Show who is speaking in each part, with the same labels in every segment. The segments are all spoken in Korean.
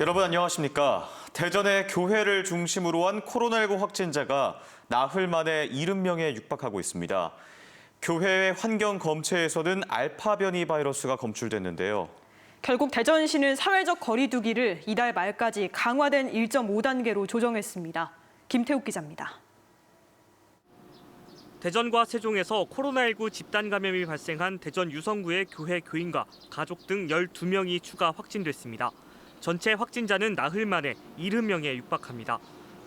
Speaker 1: 여러분 안녕하십니까? 대전의 교회를 중심으로 한 코로나19 확진자가 나흘 만에 70명에 육박하고 있습니다. 교회의 환경검체에서는 알파 변이 바이러스가 검출됐는데요.
Speaker 2: 결국 대전시는 사회적 거리 두기를 이달 말까지 강화된 1.5단계로 조정했습니다. 김태욱 기자입니다.
Speaker 3: 대전과 세종에서 코로나19 집단 감염이 발생한 대전 유성구의 교회 교인과 가족 등 12명이 추가 확진됐습니다. 전체 확진자는 나흘 만에 70명에 육박합니다.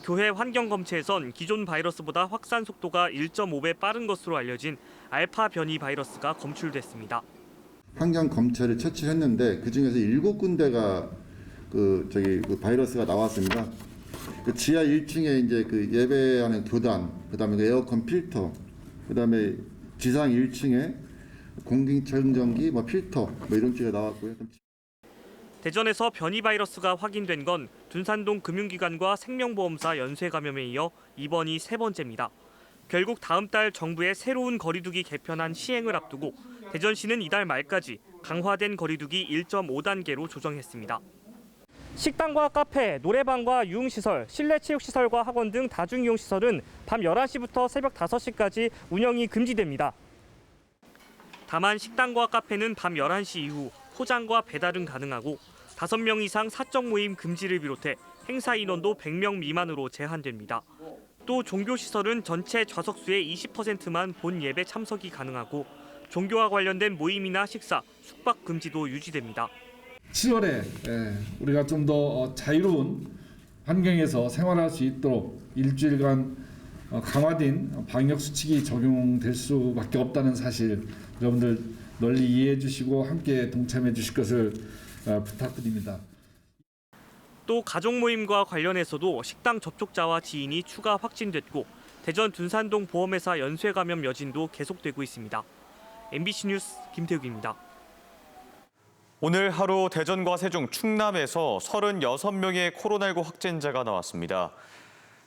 Speaker 3: 교회 환경검체에선 기존 바이러스보다 확산 속도가 1.5배 빠른 것으로 알려진 알파 변이 바이러스가 검출됐습니다.
Speaker 4: 환경 검체를 채취했는데 그 중에서 7군데가 그 바이러스가 나왔습니다. 그 지하 1층에 이제 그 예배하는 교단, 그다음에 에어컨 필터, 그다음에 지상 1층에 공기청정기, 필터 이런 쪽에 나왔고요.
Speaker 3: 대전에서 변이 바이러스가 확인된 건 둔산동 금융기관과 생명보험사 연쇄 감염에 이어 이번이 세 번째입니다. 결국 다음 달 정부의 새로운 거리두기 개편안 시행을 앞두고 대전시는 이달 말까지 강화된 거리두기 1.5단계로 조정했습니다. 식당과 카페, 노래방과 유흥시설, 실내체육시설과 학원 등 다중이용시설은 밤 11시부터 새벽 5시까지 운영이 금지됩니다. 다만 식당과 카페는 밤 11시 이후 포장과 배달은 가능하고 5명 이상 사적 모임 금지를 비롯해 행사 인원도 100명 미만으로 제한됩니다. 또 종교시설은 전체 좌석수의 20%만 본 예배 참석이 가능하고 종교와 관련된 모임이나 식사, 숙박 금지도 유지됩니다.
Speaker 5: 7월에 우리가 좀 더 자유로운 환경에서 생활할 수 있도록 일주일간 강화된 방역수칙이 적용될 수밖에 없다는 사실 여러분들 널리 이해해 주시고 함께 동참해 주실 것을 부탁드립니다.
Speaker 3: 또 가족 모임과 관련해서도 식당 접촉자와 지인이 추가 확진됐고 대전 둔산동 보험회사 연쇄 감염 여진도 계속되고 있습니다. MBC 뉴스 김태욱입니다.
Speaker 1: 오늘 하루 대전과 세종, 충남에서 36명의 코로나19 확진자가 나왔습니다.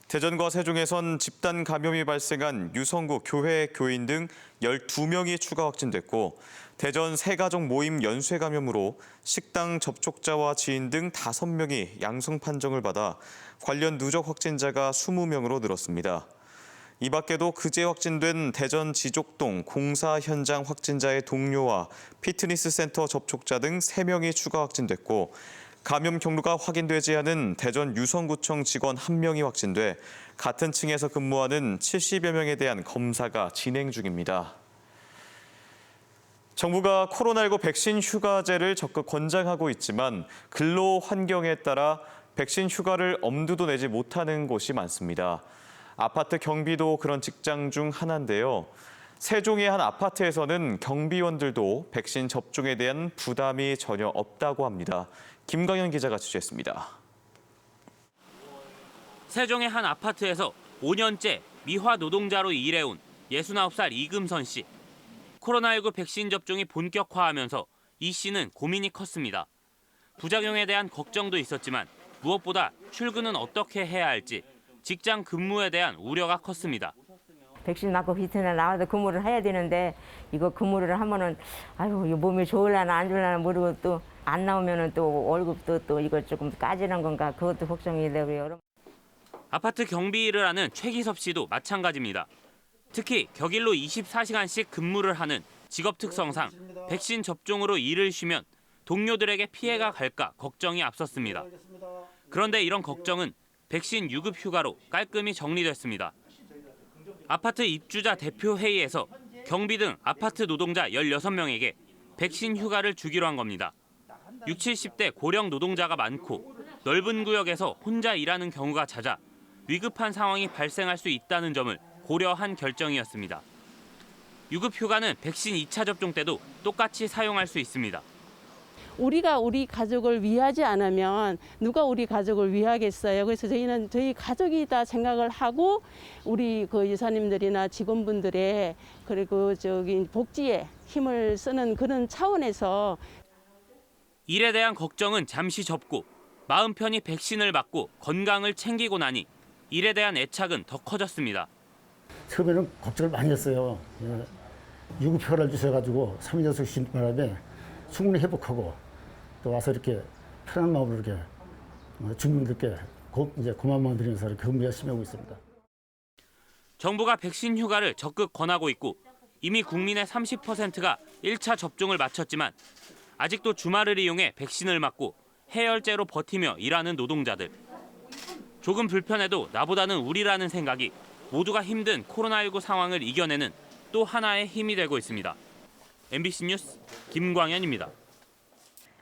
Speaker 1: 대전과 세종에선 집단 감염이 발생한 유성구 교회 교인 등 12명이 추가 확진됐고 대전 새가족 모임 연쇄 감염으로 식당 접촉자와 지인 등 5명이 양성 판정을 받아 관련 누적 확진자가 20명으로 늘었습니다. 이 밖에도 그제 확진된 대전 지족동 공사 현장 확진자의 동료와 피트니스 센터 접촉자 등 3명이 추가 확진됐고 감염 경로가 확인되지 않은 대전 유성구청 직원 1명이 확진돼 같은 층에서 근무하는 70여 명에 대한 검사가 진행 중입니다. 정부가 코로나19 백신 휴가제를 적극 권장하고 있지만 근로 환경에 따라 백신 휴가를 엄두도 내지 못하는 곳이 많습니다. 아파트 경비도 그런 직장 중 하나인데요. 세종의 한 아파트에서는 경비원들도 백신 접종에 대한 부담이 전혀 없다고 합니다. 김광현 기자가 취재했습니다.
Speaker 6: 세종의 한 아파트에서 5년째 미화 노동자로 일해온 69살 이금선 씨. 코로나19 백신 접종이 본격화하면서 이 씨는 고민이 컸습니다. 부작용에 대한 걱정도 있었지만 무엇보다 출근은 어떻게 해야 할지 직장 근무에 대한 우려가 컸습니다.
Speaker 7: 백신 맞고 이튿날 나와서 근무를 해야 되는데 이거 근무를 하면은 아유 이거 몸이 좋을라나 안 좋을라나 모르고 또 안 나오면은 또 월급도 또 이거 조금 까지는 건가 그것도 걱정이 되고요.
Speaker 6: 아파트 경비 일을 하는 최기섭 씨도 마찬가지입니다. 특히 격일로 24시간씩 근무를 하는 직업 특성상 백신 접종으로 일을 쉬면 동료들에게 피해가 갈까 걱정이 앞섰습니다. 그런데 이런 걱정은 백신 유급 휴가로 깔끔히 정리됐습니다. 아파트 입주자 대표 회의에서 경비 등 아파트 노동자 16명에게 백신 휴가를 주기로 한 겁니다. 60, 70대 고령 노동자가 많고 넓은 구역에서 혼자 일하는 경우가 잦아 위급한 상황이 발생할 수 있다는 점을 고려한 결정이었습니다. 유급 휴가는 백신 2차 접종 때도 똑같이 사용할 수 있습니다.
Speaker 8: 우리가 우리 가족을 위하지 않으면 누가 우리 가족을 위하겠어요. 그래서 저희는 저희 가족이다 생각을 하고 우리 그 여사님들이나 직원분들의 그리고 복지에 힘을 쓰는 그런 차원에서
Speaker 6: 일에 대한 걱정은 잠시 접고 마음 편히 백신을 맞고 건강을 챙기고 나니 일에 대한 애착은 더 커졌습니다.
Speaker 9: 처음에는 걱정을 많이 했어요. 유급휴가를 주셔가지고 3일 연속 쉬는 바람에 충분히 회복하고 또 와서 이렇게 편한 마음으로 이렇게 주민들께 이제 고마움을 드리면서 이렇게 근무 열심히 하고 있습니다.
Speaker 6: 정부가 백신 휴가를 적극 권하고 있고 이미 국민의 30%가 1차 접종을 마쳤지만 아직도 주말을 이용해 백신을 맞고 해열제로 버티며 일하는 노동자들. 조금 불편해도 나보다는 우리라는 생각이 모두가 힘든 코로나19 상황을 이겨내는 또 하나의 힘이 되고 있습니다. MBC 뉴스 김광현입니다.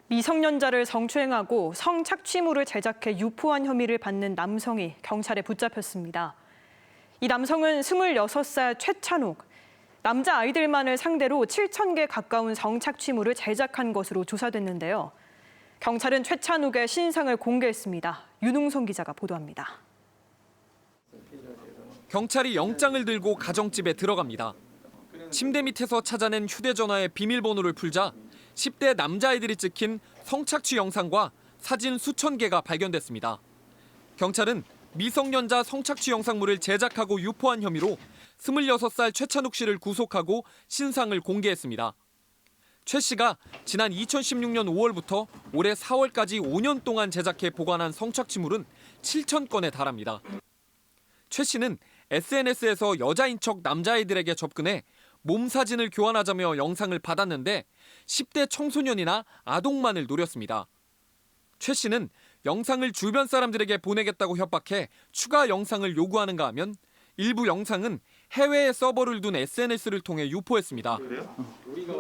Speaker 2: 미성년자를 성추행하고 성착취물을 제작해 유포한 혐의를 받는 남성이 경찰에 붙잡혔습니다. 이 남성은 26살 최찬욱, 남자 아이들만을 상대로 7,000개 가까운 성착취물을 제작한 것으로 조사됐는데요. 경찰은 최찬욱의 신상을 공개했습니다. 윤웅성 기자가 보도합니다.
Speaker 10: 경찰이 영장을 들고 가정집에 들어갑니다. 침대 밑에서 찾아낸 휴대전화의 비밀번호를 풀자 10대 남자아이들이 찍힌 성착취 영상과 사진 수천 개가 발견됐습니다. 경찰은 미성년자 성착취 영상물을 제작하고 유포한 혐의로 26살 최찬욱 씨를 구속하고 신상을 공개했습니다. 최 씨가 지난 2016년 5월부터 올해 4월까지 5년 동안 제작해 보관한 성착취물은 7,000건에 달합니다. 최 씨는 SNS에서 여자인 척 남자아이들에게 접근해 몸 사진을 교환하자며 영상을 받았는데 10대 청소년이나 아동만을 노렸습니다. 최 씨는 영상을 주변 사람들에게 보내겠다고 협박해 추가 영상을 요구하는가 하면 일부 영상은 해외에 서버를 둔 SNS를 통해 유포했습니다.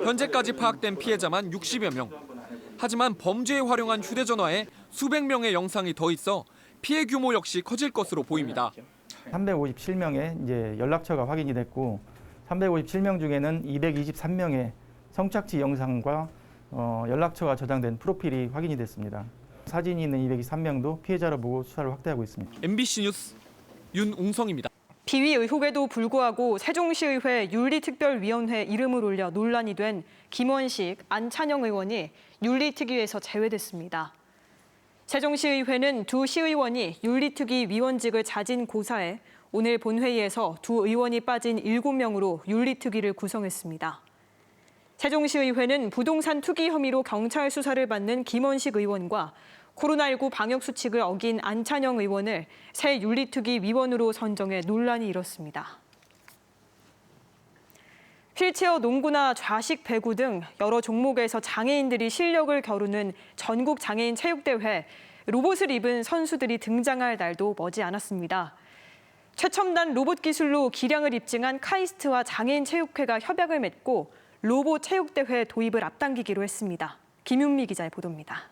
Speaker 10: 현재까지 파악된 피해자만 60여 명. 하지만 범죄에 활용한 휴대전화에 수백 명의 영상이 더 있어 피해 규모 역시 커질 것으로 보입니다.
Speaker 11: 357명의 이제 연락처가 확인이 됐고 357명 중에는 223명의 성착취 영상과 연락처가 저장된 프로필이 확인이 됐습니다. 사진이 있는 223명도 피해자로 보고 수사를 확대하고 있습니다.
Speaker 10: MBC 뉴스 윤웅성입니다.
Speaker 2: 비위 의혹에도 불구하고 세종시의회 윤리특별위원회 이름을 올려 논란이 된 김원식, 안찬영 의원이 윤리특위에서 제외됐습니다. 세종시의회는 두 시의원이 윤리특위 위원직을 자진 고사해 오늘 본회의에서 두 의원이 빠진 7명으로 윤리특위를 구성했습니다. 세종시의회는 부동산 투기 혐의로 경찰 수사를 받는 김원식 의원과 코로나19 방역 수칙을 어긴 안찬영 의원을 새 윤리특위 위원으로 선정해 논란이 일었습니다. 휠체어 농구나 좌식 배구 등 여러 종목에서 장애인들이 실력을 겨루는 전국 장애인 체육대회, 로봇을 입은 선수들이 등장할 날도 머지 않았습니다. 최첨단 로봇 기술로 기량을 입증한 카이스트와 장애인 체육회가 협약을 맺고 로봇 체육대회 도입을 앞당기기로 했습니다. 김윤미 기자의 보도입니다.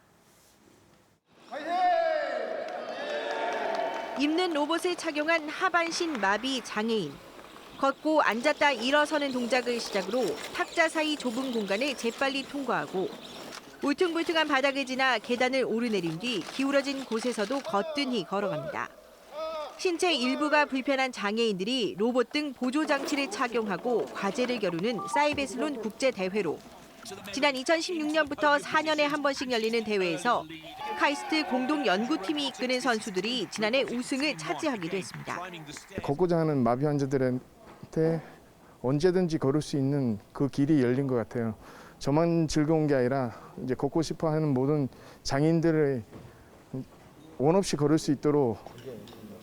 Speaker 12: 입는 로봇을 착용한 하반신 마비 장애인. 걷고 앉았다 일어서는 동작을 시작으로 탁자 사이 좁은 공간을 재빨리 통과하고 울퉁불퉁한 바닥을 지나 계단을 오르내린 뒤 기울어진 곳에서도 거뜬히 걸어갑니다. 신체 일부가 불편한 장애인들이 로봇 등 보조 장치를 착용하고 과제를 겨루는 사이베슬론 국제대회로 지난 2016년부터 4년에 한 번씩 열리는 대회에서 카이스트 공동연구팀이 이끄는 선수들이 지난해 우승을 차지하기도 했습니다.
Speaker 13: 걷고자 하는 마비 환자들한테 언제든지 걸을 수 있는 그 길이 열린 것 같아요. 저만 즐거운 게 아니라 이제 걷고 싶어 하는 모든 장애인들을 원 없이 걸을 수 있도록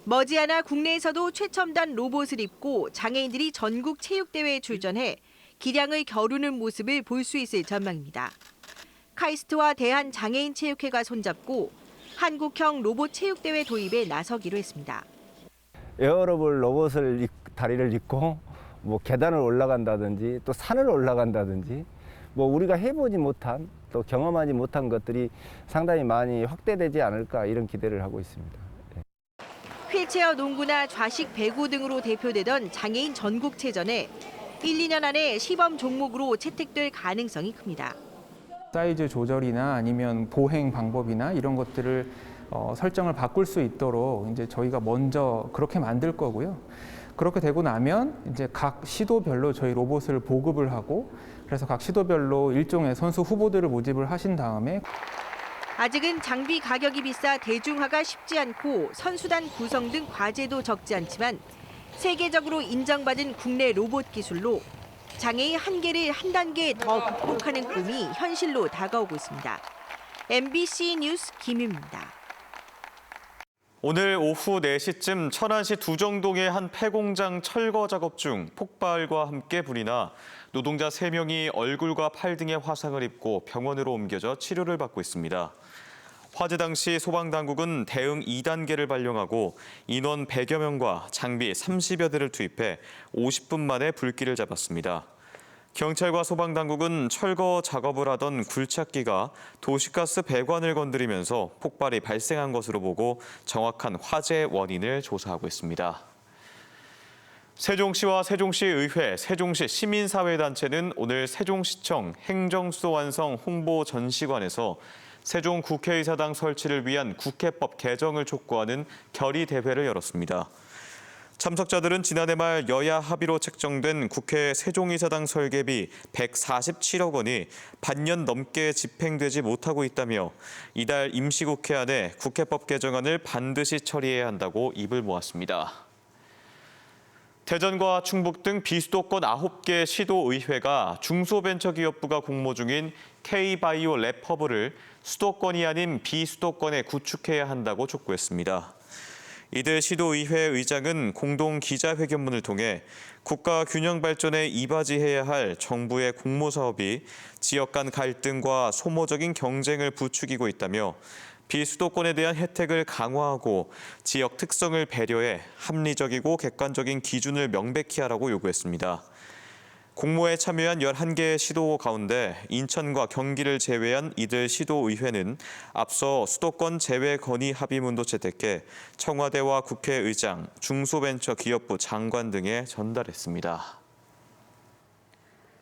Speaker 12: 머지않아 국내에서도 최첨단 로봇을 입고 장애인들이 전국 체육대회에 출전해 기량을 겨루는 모습을 볼 수 있을 전망입니다. 카이스트와 대한장애인체육회가 손잡고 한국형 로봇 체육대회 도입에 나서기로 했습니다.
Speaker 14: 에어로볼 로봇을 다리를 잇고 뭐 계단을 올라간다든지 또 산을 올라간다든지 뭐 우리가 해보지 못한 또 경험하지 못한 것들이 상당히 많이 확대되지 않을까 이런 기대를 하고 있습니다.
Speaker 12: 휠체어 농구나 좌식 배구 등으로 대표되던 장애인 전국체전에 1, 2년 안에 시범 종목으로 채택될 가능성이 큽니다.
Speaker 15: 사이즈 조절이나 아니면 보행 방법이나 이런 것들을 설정을 바꿀 수 있도록 이제 저희가 먼저 그렇게 만들 거고요. 그렇게 되고 나면 이제 각 시도별로 저희 로봇을 보급을 하고 그래서 각 시도별로 일종의 선수 후보들을 모집을 하신 다음에
Speaker 12: 아직은 장비 가격이 비싸 대중화가 쉽지 않고 선수단 구성 등 과제도 적지 않지만 세계적으로 인정받은 국내 로봇 기술로 장애의 한계를 한 단계 더 극복하는 꿈이 현실로 다가오고 있습니다. MBC 뉴스 김유입니다.
Speaker 1: 오늘 오후 4시쯤 천안시 두정동의 한 폐공장 철거 작업 중 폭발과 함께 불이 나 노동자 3명이 얼굴과 팔 등에 화상을 입고 병원으로 옮겨져 치료를 받고 있습니다. 화재 당시 소방당국은 대응 2단계를 발령하고 인원 100여 명과 장비 30여 대를 투입해 50분 만에 불길을 잡았습니다. 경찰과 소방당국은 철거 작업을 하던 굴착기가 도시가스 배관을 건드리면서 폭발이 발생한 것으로 보고 정확한 화재 원인을 조사하고 있습니다. 세종시와 세종시의회, 세종시 시민사회단체는 오늘 세종시청 행정수도 완성 홍보 전시관에서 세종 국회의사당 설치를 위한 국회법 개정을 촉구하는 결의대회를 열었습니다. 참석자들은 지난해 말 여야 합의로 책정된 국회 세종의사당 설계비 147억 원이 반년 넘게 집행되지 못하고 있다며 이달 임시국회 안에 국회법 개정안을 반드시 처리해야 한다고 입을 모았습니다. 대전과 충북 등 비수도권 9개 시도의회가 중소벤처기업부가 공모 중인 K바이오 랩허브를 수도권이 아닌 비수도권에 구축해야 한다고 촉구했습니다. 이들 시도의회 의장은 공동 기자회견문을 통해 국가 균형 발전에 이바지해야 할 정부의 공모 사업이 지역 간 갈등과 소모적인 경쟁을 부추기고 있다며 비수도권에 대한 혜택을 강화하고 지역 특성을 배려해 합리적이고 객관적인 기준을 명백히 하라고 요구했습니다. 공모에 참여한 11개 시도 가운데 인천과 경기를 제외한 이들 시도의회는 앞서 수도권 제외 건의 합의문도 채택해 청와대와 국회의장, 중소벤처기업부 장관 등에 전달했습니다.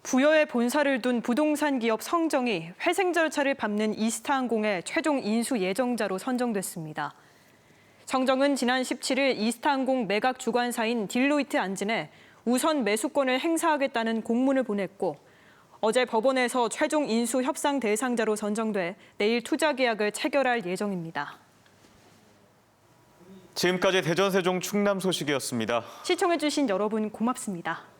Speaker 2: 부여에 본사를 둔 부동산 기업 성정이 회생 절차를 밟는 이스타항공의 최종 인수 예정자로 선정됐습니다. 성정은 지난 17일 이스타항공 매각 주관사인 딜로이트 안진에 우선 매수권을 행사하겠다는 공문을 보냈고 어제 법원에서 최종 인수 협상 대상자로 선정돼 내일 투자 계약을 체결할 예정입니다.
Speaker 1: 지금까지 대전, 세종, 충남 소식이었습니다.
Speaker 2: 시청해주신 여러분 고맙습니다.